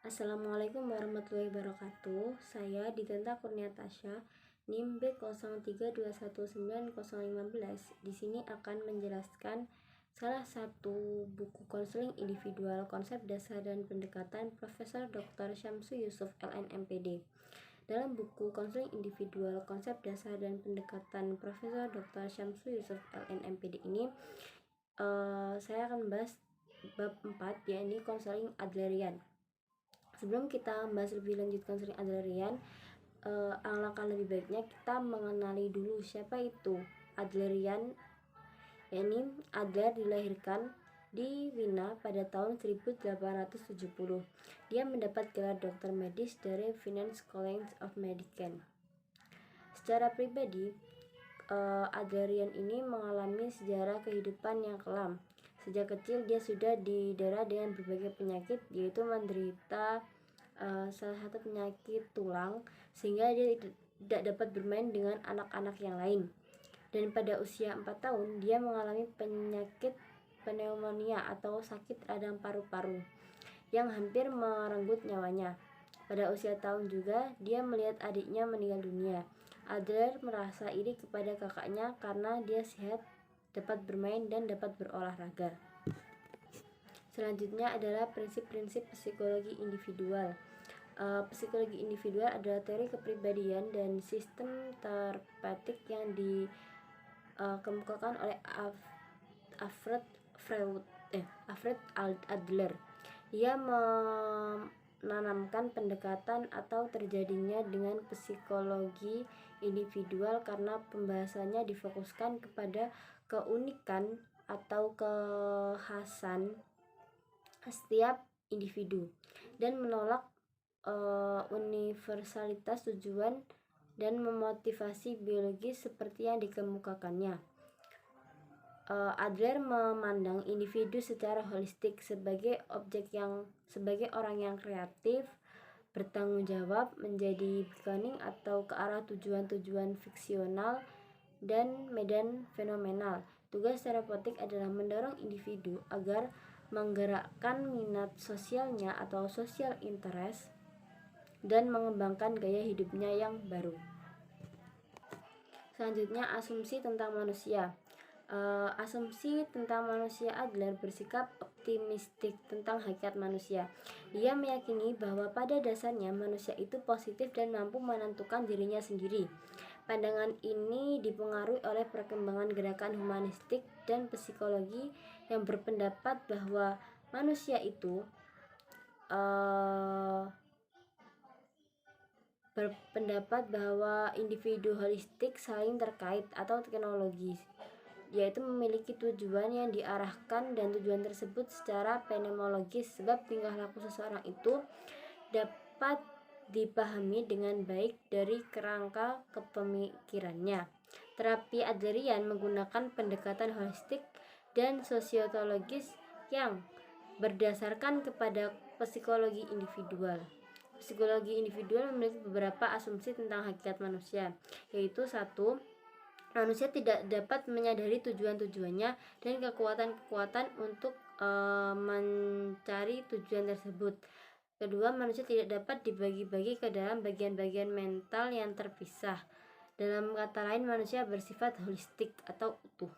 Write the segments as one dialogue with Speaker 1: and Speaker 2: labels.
Speaker 1: Assalamualaikum warahmatullahi wabarakatuh. Saya Ditenta Kurniatasya, NIM B03219015. Di sini akan menjelaskan salah satu buku konseling individual konsep dasar dan pendekatan Profesor Dr. Syamsu Yusuf LNMPD. Dalam buku konseling individual konsep dasar dan pendekatan Profesor Dr. Syamsu Yusuf LNMPD ini saya akan membahas bab 4, yakni konseling Adlerian. Sebelum kita membahas lebih lanjut konseling Adlerian, alangkah lebih baiknya kita mengenali dulu siapa itu Adlerian. Yakni Adler dilahirkan di Wina pada tahun 1870. Dia mendapat gelar doktor medis dari Finance College of Medicine. Secara pribadi, Adlerian ini mengalami sejarah kehidupan yang kelam. Sejak kecil dia sudah didera dengan berbagai penyakit, yaitu menderita salah satu penyakit tulang, sehingga dia tidak dapat bermain dengan anak-anak yang lain. Dan pada usia 4 tahun dia mengalami penyakit pneumonia atau sakit radang paru-paru yang hampir merenggut nyawanya. Pada usia tahun juga dia melihat adiknya meninggal dunia. Adler merasa iri kepada kakaknya karena dia sehat, dapat bermain dan dapat berolahraga. Selanjutnya adalah prinsip-prinsip psikologi individual. Psikologi individual adalah teori kepribadian dan sistem terapeutik yang dikemukakan oleh Alfred Adler. Dia menanamkan pendekatan atau terjadinya dengan psikologi individual karena pembahasannya difokuskan kepada keunikan atau kekhasan setiap individu dan menolak universalitas tujuan dan memotivasi biologis seperti yang dikemukakannya. Adler memandang individu secara holistik sebagai orang yang kreatif, bertanggung jawab, menjadi beckoning atau ke arah tujuan-tujuan fiksional dan medan fenomenal. Tugas terapeutik adalah mendorong individu agar menggerakkan minat sosialnya atau social interest dan mengembangkan gaya hidupnya yang baru. Selanjutnya, asumsi tentang manusia. Asumsi tentang manusia Adler bersikap optimistik tentang hakikat manusia. Dia meyakini bahwa pada dasarnya manusia itu positif dan mampu menentukan dirinya sendiri. Pandangan ini dipengaruhi oleh perkembangan gerakan humanistik dan psikologi yang berpendapat bahwa manusia itu individu holistik saling terkait atau teknologis, yaitu memiliki tujuan yang diarahkan dan tujuan tersebut secara fenomenologis, sebab tingkah laku seseorang itu dapat dipahami dengan baik dari kerangka kepemikirannya. Terapi Adlerian menggunakan pendekatan holistik dan sosiologis yang berdasarkan kepada psikologi individual. Psikologi individual memiliki beberapa asumsi tentang hakikat manusia, yaitu 1. Manusia tidak dapat menyadari tujuan-tujuannya dan kekuatan-kekuatan untuk mencari tujuan tersebut. Kedua, manusia tidak dapat dibagi-bagi ke dalam bagian-bagian mental yang terpisah. Dalam kata lain, manusia bersifat holistik atau utuh.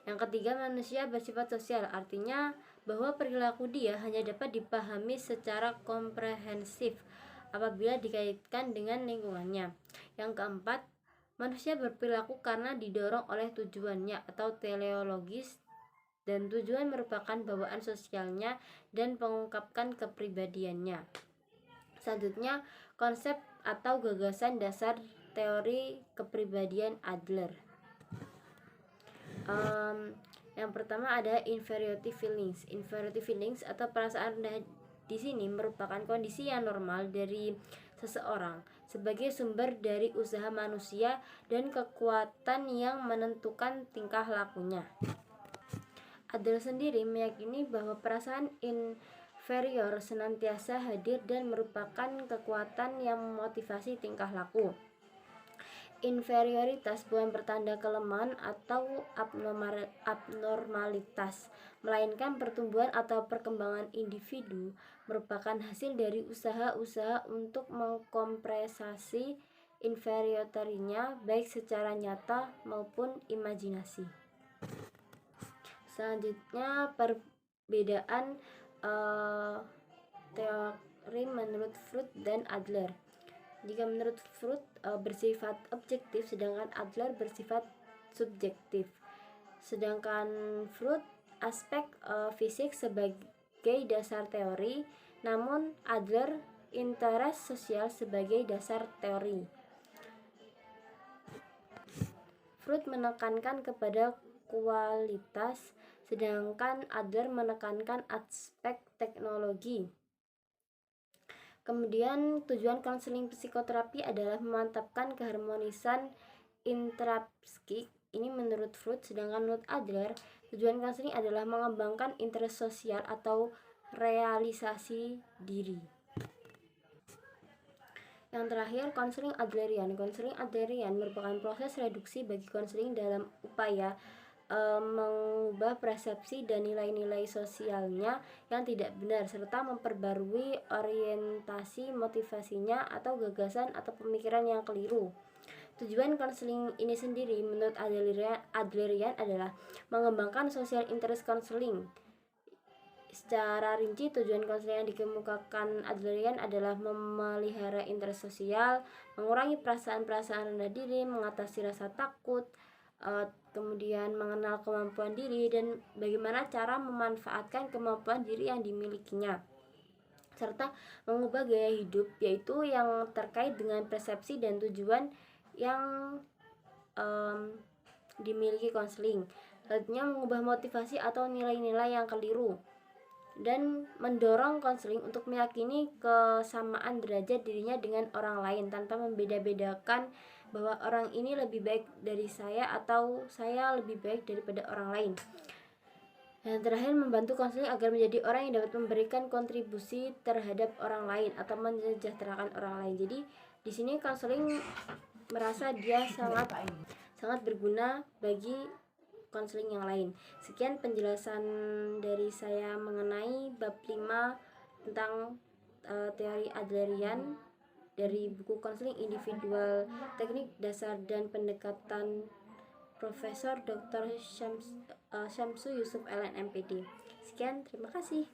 Speaker 1: Yang ketiga, manusia bersifat sosial, artinya bahwa perilaku dia hanya dapat dipahami secara komprehensif apabila dikaitkan dengan lingkungannya. Yang keempat, manusia berperilaku karena didorong oleh tujuannya atau teleologis, dan tujuan merupakan bawaan sosialnya dan mengungkapkan kepribadiannya. Selanjutnya, konsep atau gagasan dasar teori kepribadian Adler. Yang pertama ada inferiority feelings. Inferiority feelings atau perasaan rendah di sini merupakan kondisi yang normal dari seseorang sebagai sumber dari usaha manusia dan kekuatan yang menentukan tingkah lakunya. Adler sendiri meyakini bahwa perasaan inferior senantiasa hadir dan merupakan kekuatan yang memotivasi tingkah laku. Inferioritas bukan pertanda kelemahan atau abnormalitas, melainkan pertumbuhan atau perkembangan individu merupakan hasil dari usaha-usaha untuk mengkompensasi inferioritasnya baik secara nyata maupun imajinasi. Selanjutnya, perbedaan teori menurut Freud dan Adler. Jika menurut Freud bersifat objektif, sedangkan Adler bersifat subjektif. Sedangkan Freud aspek fisik sebagai dasar teori, namun Adler interest sosial sebagai dasar teori. Freud menekankan kepada kualitas, sedangkan Adler menekankan aspek teknologi. Kemudian tujuan konseling psikoterapi adalah memantapkan keharmonisan intrapsikik, ini menurut Freud, sedangkan menurut Adler tujuan konseling adalah mengembangkan interest sosial atau realisasi diri. Yang terakhir, konseling Adlerian. Konseling Adlerian merupakan proses reduksi bagi konseling dalam upaya mengubah persepsi dan nilai-nilai sosialnya yang tidak benar, serta memperbarui orientasi motivasinya atau gagasan atau pemikiran yang keliru. Tujuan konseling ini sendiri menurut Adlerian adalah mengembangkan social interest counseling. Secara rinci, tujuan konseling yang dikemukakan Adlerian adalah memelihara interest sosial, mengurangi perasaan-perasaan rendah diri, mengatasi rasa takut, kemudian mengenal kemampuan diri dan bagaimana cara memanfaatkan kemampuan diri yang dimilikinya, serta mengubah gaya hidup, yaitu yang terkait dengan persepsi dan tujuan yang dimiliki konseling. Selanjutnya, mengubah motivasi atau nilai-nilai yang keliru dan mendorong konseling untuk meyakini kesamaan derajat dirinya dengan orang lain tanpa membeda-bedakan bahwa orang ini lebih baik dari saya atau saya lebih baik daripada orang lain. Dan terakhir, membantu konseling agar menjadi orang yang dapat memberikan kontribusi terhadap orang lain atau mensejahterakan orang lain. Jadi di sini konseling merasa dia sangat berguna bagi konseling yang lain. Sekian penjelasan dari saya mengenai bab 5 tentang teori Adlerian dari buku konseling individual, teknik dasar dan pendekatan Profesor Dr. Syamsu Yusuf LNMPD. Sekian, terima kasih.